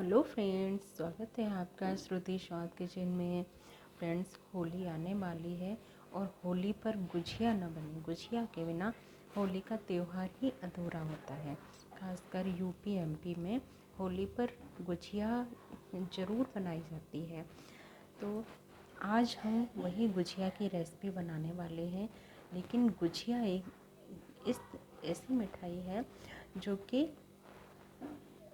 Hello friends, स्वागत है आपका श्रुति स्वाद किचन में। फ्रेंड्स, होली आने वाली है और होली पर गुझिया न बने। गुझिया के बिना होली का त्यौहार ही अधूरा होता है। खासकर यूपी एमपी में होली पर गुझिया ज़रूर बनाई जाती है। तो आज हम वही गुझिया की रेसिपी बनाने वाले हैं। लेकिन गुझिया एक ऐसी मिठाई है जो कि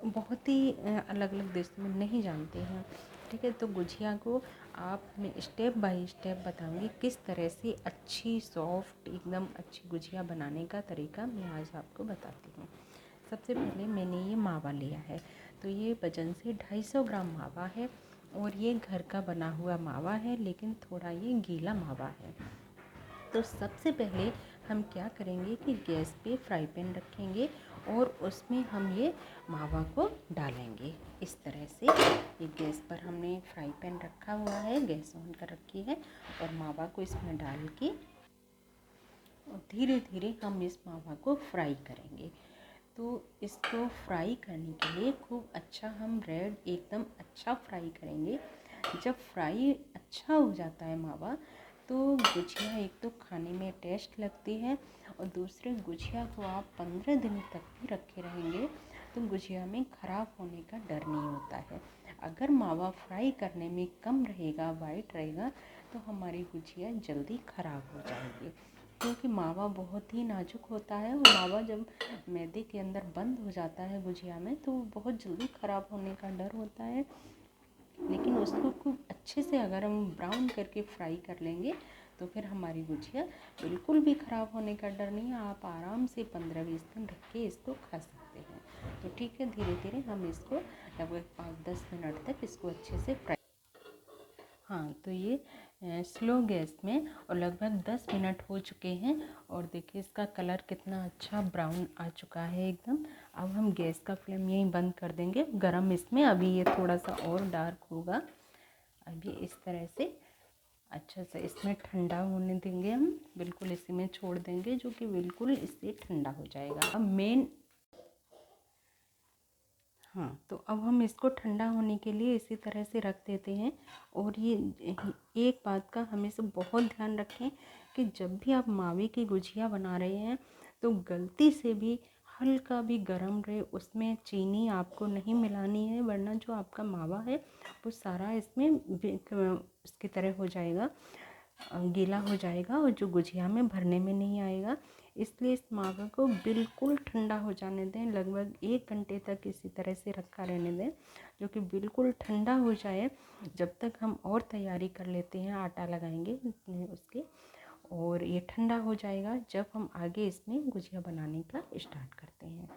बहुत ही अलग अलग देशों में नहीं जानते हैं। ठीक है, तो गुझिया को मैं स्टेप बाय स्टेप बताऊंगी किस तरह से अच्छी सॉफ्ट एकदम अच्छी गुझिया बनाने का तरीका मैं आज आपको बताती हूँ। सबसे पहले मैंने ये मावा लिया है। तो ये वजन से 250 ग्राम मावा है और ये घर का बना हुआ मावा है, लेकिन थोड़ा ये गीला मावा है। तो सबसे पहले हम क्या करेंगे कि गैस पे फ्राई पैन रखेंगे और उसमें हम ये मावा को डालेंगे। इस तरह से ये गैस पर हमने फ्राई पैन रखा हुआ है, गैस ऑन कर रखी है और मावा को इसमें डाल के धीरे धीरे हम इस मावा को फ्राई करेंगे। तो इसको फ्राई करने के लिए खूब अच्छा हम रेड एकदम अच्छा फ्राई करेंगे। जब फ्राई अच्छा हो जाता है मावा, तो गुझिया एक तो खाने में टेस्ट लगती है और दूसरे गुझिया को आप 15 दिन तक भी रखे रहेंगे तो गुझिया में ख़राब होने का डर नहीं होता है। अगर मावा फ्राई करने में कम रहेगा, वाइट रहेगा, तो हमारी गुझिया जल्दी ख़राब हो जाएगी, क्योंकि मावा बहुत ही नाजुक होता है और मावा जब मैदे के अंदर बंद हो जाता है गुझिया में तो बहुत जल्दी ख़राब होने का डर होता है। लेकिन उसको खूब अच्छे से अगर हम ब्राउन करके फ्राई कर लेंगे तो फिर हमारी गुझिया बिल्कुल भी ख़राब होने का डर नहीं है। आप आराम से 15-20 दिन रख के इसको खा सकते हैं। तो ठीक है, धीरे धीरे हम इसको लगभग 5-10 मिनट तक इसको अच्छे से फ्राई। हाँ, तो ये स्लो गैस में और लगभग 10 मिनट हो चुके हैं और देखिए इसका कलर कितना अच्छा ब्राउन आ चुका है एकदम। अब हम गैस का फ्लेम यहीं बंद कर देंगे। गरम इसमें अभी ये थोड़ा सा और डार्क होगा। अभी इस तरह से अच्छा से इसमें ठंडा होने देंगे हम, बिल्कुल इसी में छोड़ देंगे जो कि बिल्कुल इससे ठंडा हो जाएगा। अब तो अब हम इसको ठंडा होने के लिए इसी तरह से रख देते हैं। और ये एक बात का हमेशा बहुत ध्यान रखें कि जब भी आप मावे की गुझिया बना रहे हैं तो गलती से भी हल्का भी गर्म रहे, उसमें चीनी आपको नहीं मिलानी है, वरना जो आपका मावा है वो सारा इसमें उसकी तरह हो जाएगा, गीला हो जाएगा और जो गुझिया में भरने में नहीं आएगा। इसलिए इस मावा को बिल्कुल ठंडा हो जाने दें, लगभग 1 घंटे तक इसी तरह से रखा रहने दें, जो कि बिल्कुल ठंडा हो जाए। जब तक हम और तैयारी कर लेते हैं, आटा लगाएंगे उसके, और ये ठंडा हो जाएगा जब हम आगे इसमें गुझिया बनाने का स्टार्ट करते हैं।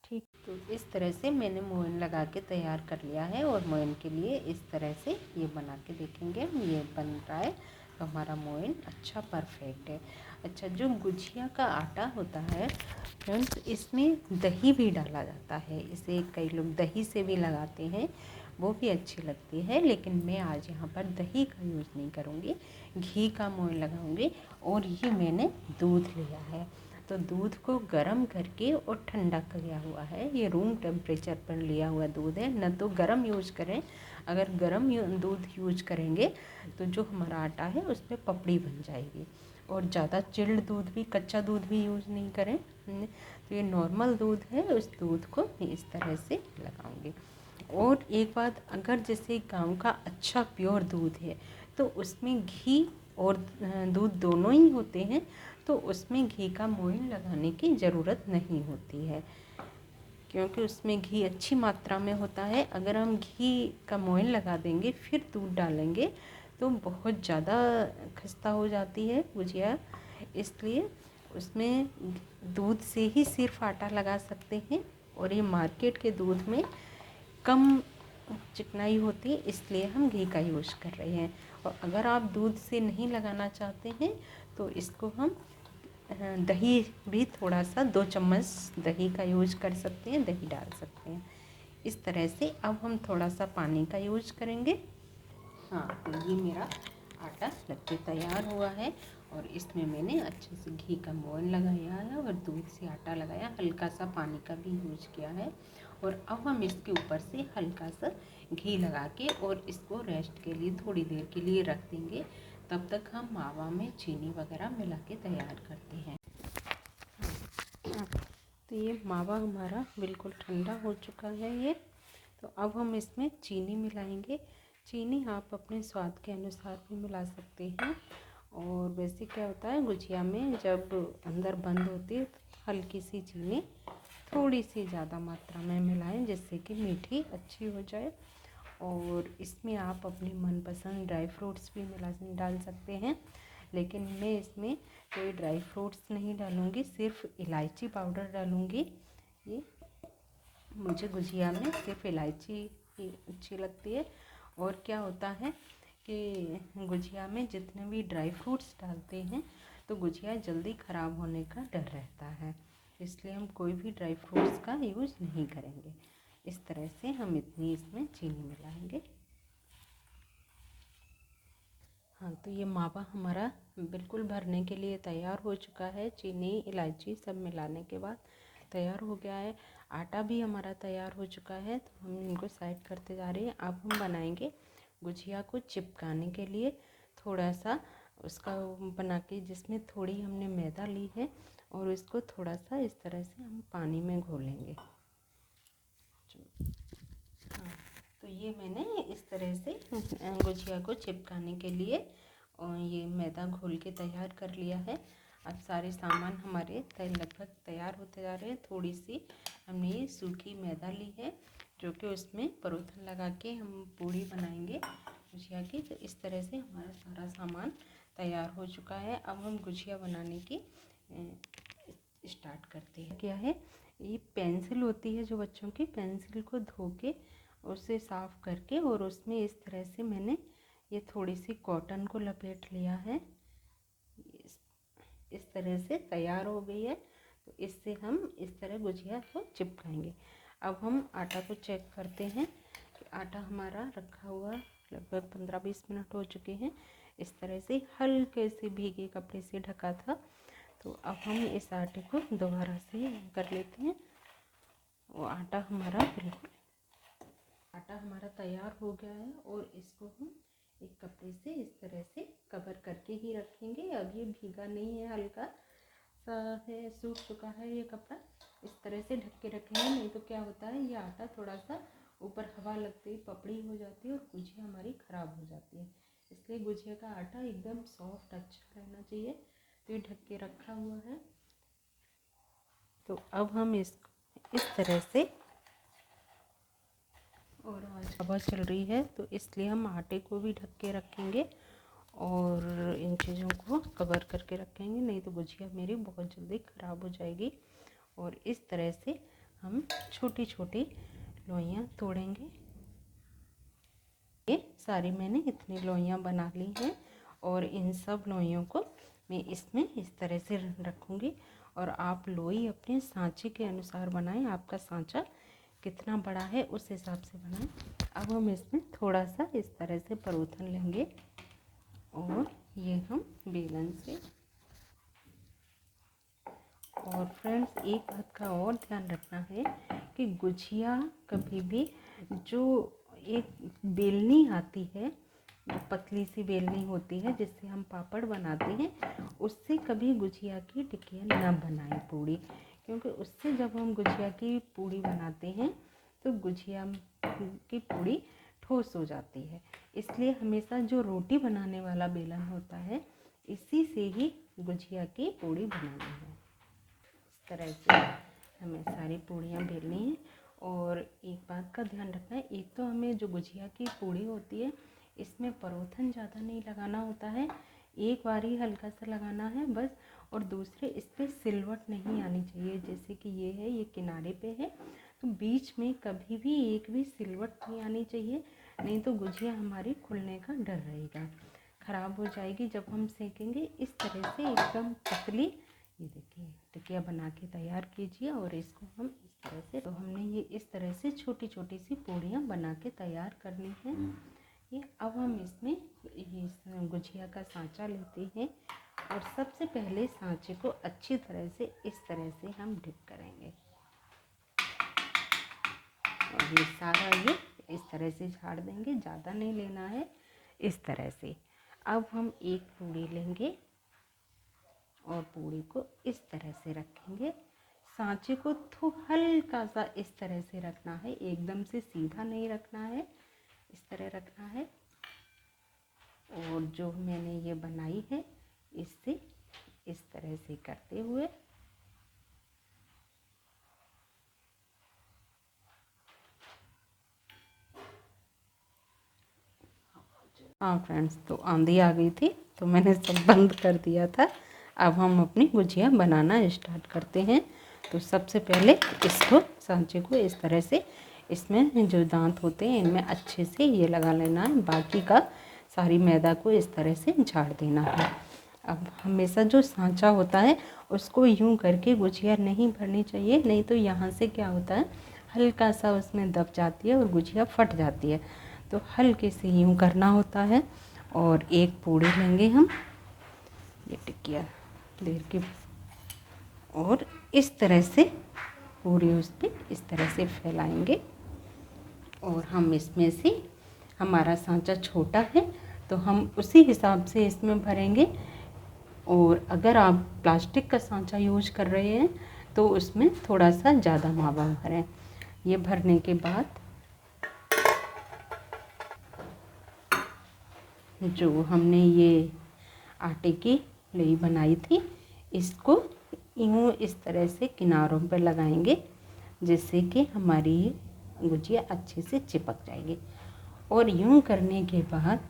ठीक, तो इस तरह से मैंने मोयन लगा के तैयार कर लिया है और मोयन के लिए इस तरह से ये बना के देखेंगे हम। ये बन रहा है तो हमारा मोयन अच्छा परफेक्ट है। अच्छा, जो गुझिया का आटा होता है फ्रेंड्स, इसमें दही भी डाला जाता है। इसे कई लोग दही से भी लगाते हैं, वो भी अच्छी लगती है, लेकिन मैं आज यहाँ पर दही का यूज़ नहीं करूँगी, घी का मोयन लगाऊँगी। और ये मैंने दूध लिया है, तो दूध को गर्म करके और ठंडा किया हुआ है। ये रूम टेम्परेचर पर लिया हुआ दूध है, न तो गर्म यूज़ करें। अगर गर्म दूध यूज करेंगे तो जो हमारा आटा है उस पर पपड़ी बन जाएगी। और ज़्यादा चिल्ड दूध भी, कच्चा दूध भी यूज़ नहीं करें। तो ये नॉर्मल दूध है, उस दूध को मैं इस तरह से लगाऊंगी। और एक बात, अगर जैसे गांव का अच्छा प्योर दूध है तो उसमें घी और दूध दोनों ही होते हैं, तो उसमें घी का मोयन लगाने की ज़रूरत नहीं होती है, क्योंकि उसमें घी अच्छी मात्रा में होता है। अगर हम घी का मोयन लगा देंगे फिर दूध डालेंगे तो बहुत ज़्यादा खस्ता हो जाती है गुजिया, इसलिए उसमें दूध से ही सिर्फ आटा लगा सकते हैं। और ये मार्केट के दूध में कम चिकनाई होती है, इसलिए हम घी का यूज़ कर रहे हैं। और अगर आप दूध से नहीं लगाना चाहते हैं तो इसको हम दही भी थोड़ा सा 2 चम्मच दही का यूज कर सकते हैं, दही डाल सकते हैं। इस तरह से अब हम थोड़ा सा पानी का यूज करेंगे। हाँ, तो ये मेरा आटा लग के तैयार हुआ है और इसमें मैंने अच्छे से घी का मोयन लगाया है और दूध से आटा लगाया, हल्का सा पानी का भी यूज किया है। और अब हम इसके ऊपर से हल्का सा घी लगा के और इसको रेस्ट के लिए थोड़ी देर के लिए रख देंगे। तब तक हम मावा में चीनी वगैरह मिला के तैयार करते हैं। तो ये मावा हमारा बिल्कुल ठंडा हो चुका है ये। तो अब हम इसमें चीनी मिलाएंगे। चीनी आप अपने स्वाद के अनुसार भी मिला सकते हैं। और वैसे क्या होता है, गुजिया में जब अंदर बंद होती है तो हल्की सी चीनी थोड़ी सी ज़्यादा मात्रा में मिलाएं, जिससे कि मीठी अच्छी हो जाए। और इसमें आप अपने मनपसंद ड्राई फ्रूट्स भी डाल सकते हैं, लेकिन मैं इसमें कोई ड्राई फ्रूट्स नहीं डालूँगी, सिर्फ इलायची पाउडर डालूँगी। ये मुझे गुजिया में सिर्फ इलायची ही अच्छी लगती है। और क्या होता है कि गुजिया में जितने भी ड्राई फ्रूट्स डालते हैं तो गुजिया जल्दी ख़राब होने का डर रहता है, इसलिए हम कोई भी ड्राई फ्रूट्स का यूज़ नहीं करेंगे। इस तरह से हम इतनी इसमें चीनी मिलाएंगे। हाँ, तो ये मावा हमारा बिल्कुल भरने के लिए तैयार हो चुका है। चीनी इलायची सब मिलाने के बाद तैयार हो गया है। आटा भी हमारा तैयार हो चुका है, तो हम इनको साइड करते जा रहे हैं। अब हम बनाएंगे गुजिया को चिपकाने के लिए थोड़ा सा उसका बना के, जिसमें थोड़ी हमने मैदा ली है और इसको थोड़ा सा इस तरह से हम पानी में घोलेंगे। हाँ, तो ये मैंने इस तरह से गुजिया को चिपकाने के लिए और ये मैदा घोल के तैयार कर लिया है। अब सारे सामान हमारे लगभग तैयार होते जा रहे हैं। थोड़ी सी हमने ये सूखी मैदा ली है, जो कि उसमें परोठन लगा के हम पूड़ी बनाएंगे गुजिया की। तो इस तरह से हमारा सारा सामान तैयार हो चुका है। अब हम गुजिया बनाने की स्टार्ट करते हैं। क्या है, ये पेंसिल होती है जो बच्चों की, पेंसिल को धो के उसे साफ़ करके और उसमें इस तरह से मैंने ये थोड़ी सी कॉटन को लपेट लिया है। इस तरह से तैयार हो गई है। तो इससे हम इस तरह गुजिया को चिपकाएंगे। अब हम आटा को चेक करते हैं कि आटा हमारा रखा हुआ लगभग 15-20 मिनट हो चुके हैं। इस तरह से हल्के से भीगे कपड़े से ढका था। तो अब हम इस आटे को दोबारा से कर लेते हैं। वो आटा हमारा तैयार हो गया है और इसको हम एक कपड़े से इस तरह से कवर करके ही रखेंगे। अब ये भीगा नहीं है, हल्का सा है, सूख चुका है ये कपड़ा। इस तरह से ढक के रखेंगे, नहीं तो क्या होता है ये आटा थोड़ा सा ऊपर हवा लगती है पपड़ी हो जाती है और गुजिया हमारी ख़राब हो जाती है। इसलिए गुजिया का आटा एकदम सॉफ्ट अच्छा रहना चाहिए। तो ये ढक के रखा हुआ है। तो अब हम इस तरह से, और आज हवा चल रही है तो इसलिए हम आटे को भी ढक के रखेंगे और इन चीज़ों को कवर करके रखेंगे, नहीं तो गुजिया मेरी बहुत जल्दी ख़राब हो जाएगी। और इस तरह से हम छोटी छोटी लोइयाँ तोड़ेंगे। ये सारी मैंने इतनी लोइयाँ बना ली हैं और इन सब लोइयों को मैं इसमें इस तरह से रखूँगी। और आप लोई अपने सांचे के अनुसार बनाएं, आपका सांचा कितना बड़ा है उस हिसाब से बनाएं। अब हम इसमें थोड़ा सा इस तरह से परोठन लेंगे और ये हम बेलन से। और फ्रेंड्स, एक बात का और ध्यान रखना है कि गुजिया कभी भी, जो एक बेलनी आती है, पतली सी बेलनी होती है जिससे हम पापड़ बनाते हैं, उससे कभी गुजिया की टिकिया ना बनाएं पूड़ी, क्योंकि उससे जब हम गुजिया की पूड़ी बनाते हैं तो गुजिया की पूड़ी ठोस हो जाती है। इसलिए हमेशा जो रोटी बनाने वाला बेलन होता है, इसी से ही गुजिया की पूड़ी बनानी है। इस तरह से हमें सारी पूड़ियाँ बेलनी हैं। और एक बात का ध्यान रखना है, एक तो हमें जो गुजिया की पूड़ी होती है इसमें परोठन ज़्यादा नहीं लगाना होता है, एक बार ही हल्का सा लगाना है बस। और दूसरे, इस पर सिलवट नहीं आनी चाहिए, जैसे कि ये है, ये किनारे पे है, तो बीच में कभी भी एक भी सिलवट नहीं आनी चाहिए, नहीं तो गुजिया हमारी खुलने का डर रहेगा, ख़राब हो जाएगी जब हम सेकेंगे। इस तरह से एकदम पतली, ये देखिए, टिकिया बना के तैयार कीजिए। और इसको हम इस तरह से, तो हमने ये इस तरह से छोटी छोटी सी पूड़ियाँ बना के तैयार करनी है। ये अब हम इसमें ये गुजिया का सांचा लेते हैं और सबसे पहले सांचे को अच्छी तरह से इस तरह से हम डिप करेंगे। ये सारा ये इस तरह से झाड़ देंगे, ज़्यादा नहीं लेना है, इस तरह से। अब हम एक पूड़ी लेंगे और पूड़ी को इस तरह से रखेंगे। सांचे को तो हल्का सा इस तरह से रखना है, एकदम से सीधा नहीं रखना है, इस तरह रखना है। और जो मैंने ये बनाई है इससे इस तरह से करते हुए हाँ फ्रेंड्स, तो आंधी आ गई थी तो मैंने सब बंद कर दिया था। अब हम अपनी गुजिया बनाना स्टार्ट करते हैं। तो सबसे पहले इसको सांचे को इस तरह से, इसमें जो दांत होते हैं इनमें अच्छे से ये लगा लेना है। बाकी का सारी मैदा को इस तरह से झाड़ देना है। अब हमेशा जो सांचा होता है उसको यूं करके गुजिया नहीं भरनी चाहिए, नहीं तो यहाँ से क्या होता है हल्का सा उसमें दब जाती है और गुजिया फट जाती है। तो हल्के से यूं करना होता है। और एक पूड़ी लेंगे हम, ये टिकिया लेर के, और इस तरह से पूड़ी उस पर इस तरह से फैलाएंगे। और हम इसमें से, हमारा सांचा छोटा है तो हम उसी हिसाब से इसमें भरेंगे। और अगर आप प्लास्टिक का सांचा यूज कर रहे हैं तो उसमें थोड़ा सा ज़्यादा मावा भरें। ये भरने के बाद जो हमने ये आटे की लोई बनाई थी इसको यूँ इस तरह से किनारों पर लगाएंगे, जिससे कि हमारी गुजिया अच्छे से चिपक जाएगी। और यूँ करने के बाद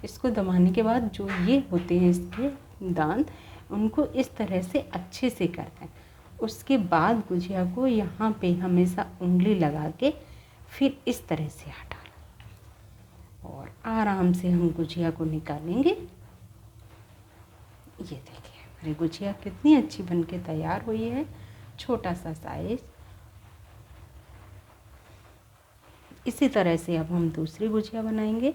इसको दबाने के बाद जो ये होते हैं इसके दांत, उनको इस तरह से अच्छे से कर दें। उसके बाद गुजिया को यहाँ पे हमेशा उंगली लगा के फिर इस तरह से हटा और आराम से हम गुजिया को निकालेंगे। ये देखिए हमारी गुजिया कितनी अच्छी बनके तैयार हुई है। छोटा सा साइज। इसी तरह से अब हम दूसरी गुजिया बनाएंगे।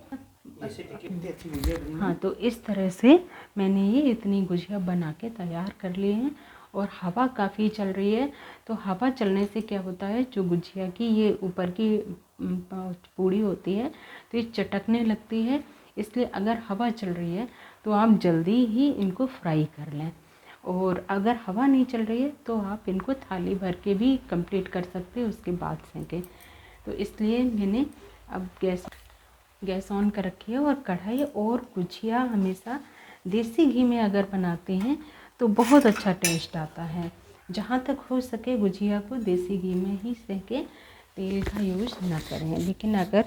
हाँ, तो इस तरह से मैंने ये इतनी गुजिया बना के तैयार कर लिए हैं। और हवा काफ़ी चल रही है, तो हवा चलने से क्या होता है, जो गुजिया की ये ऊपर की पूड़ी होती है तो ये चटकने लगती है। इसलिए अगर हवा चल रही है तो आप जल्दी ही इनको फ्राई कर लें। और अगर हवा नहीं चल रही है तो आप इनको थाली भर के भी कंप्लीट कर सकते हैं, उसके बाद सेंकें। तो इसलिए मैंने अब गैस ऑन कर रखी है। और कढ़ाई और गुजिया हमेशा देसी घी में अगर बनाते हैं तो बहुत अच्छा टेस्ट आता है। जहाँ तक हो सके गुजिया को देसी घी में ही सेकें, तेल का यूज़ ना करें। लेकिन अगर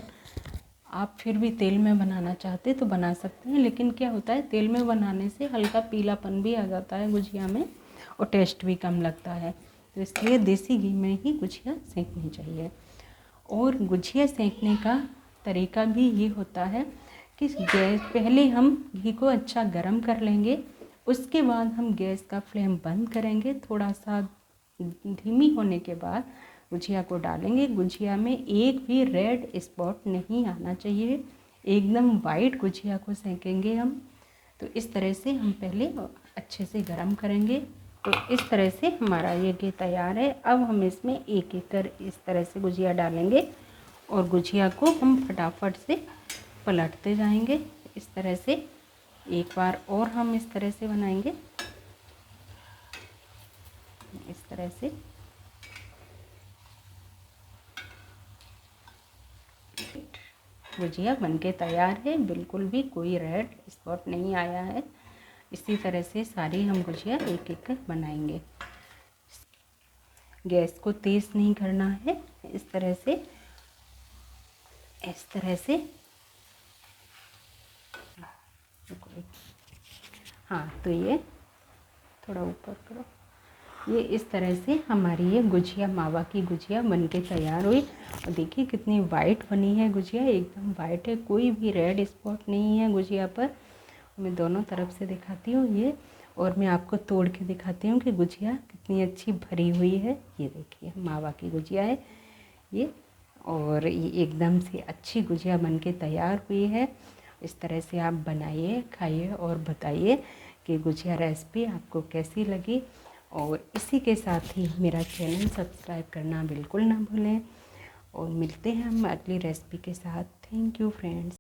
आप फिर भी तेल में बनाना चाहते तो बना सकते हैं, लेकिन क्या होता है तेल में बनाने से हल्का पीलापन भी आ जाता है गुजिया में और टेस्ट भी कम लगता है। तो इसलिए देसी घी में ही गुजिया सेंकनी चाहिए। और गुजिया सेंकने का तरीका भी ये होता है कि गैस पहले हम घी को अच्छा गरम कर लेंगे, उसके बाद हम गैस का फ्लेम बंद करेंगे। थोड़ा सा धीमी होने के बाद गुजिया को डालेंगे। गुजिया में एक भी रेड स्पॉट नहीं आना चाहिए, एकदम वाइट गुजिया को सेंकेंगे हम। तो इस तरह से हम पहले अच्छे से गरम करेंगे। तो इस तरह से हमारा ये घी तैयार है। अब हम इसमें एक एक कर इस तरह से गुजिया डालेंगे और गुजिया को हम फटाफट से पलटते जाएंगे। इस तरह से एक बार और हम इस तरह से बनाएंगे, इस तरह से। गुजिया बनके तैयार है, बिल्कुल भी कोई रेड स्पॉट नहीं आया है। इसी तरह से सारी हम गुजिया एक एक कर बनाएंगे। गैस को तेज़ नहीं करना है, इस तरह से, इस तरह से। हाँ, तो ये थोड़ा ऊपर करो। ये इस तरह से हमारी ये गुजिया, मावा की गुजिया बनके तैयार हुई। और देखिए कितनी वाइट बनी है गुजिया, एकदम वाइट है, कोई भी रेड स्पॉट नहीं है गुजिया पर। मैं दोनों तरफ से दिखाती हूँ ये, और मैं आपको तोड़ के दिखाती हूँ कि गुजिया कितनी अच्छी भरी हुई है। ये देखिए मावा की गुजिया है ये, और ये एकदम से अच्छी गुजिया बनके तैयार हुई है। इस तरह से आप बनाइए, खाइए और बताइए कि गुजिया रेसिपी आपको कैसी लगी। और इसी के साथ ही मेरा चैनल सब्सक्राइब करना बिल्कुल ना भूलें। और मिलते हैं हम अगली रेसिपी के साथ। Thank you friends.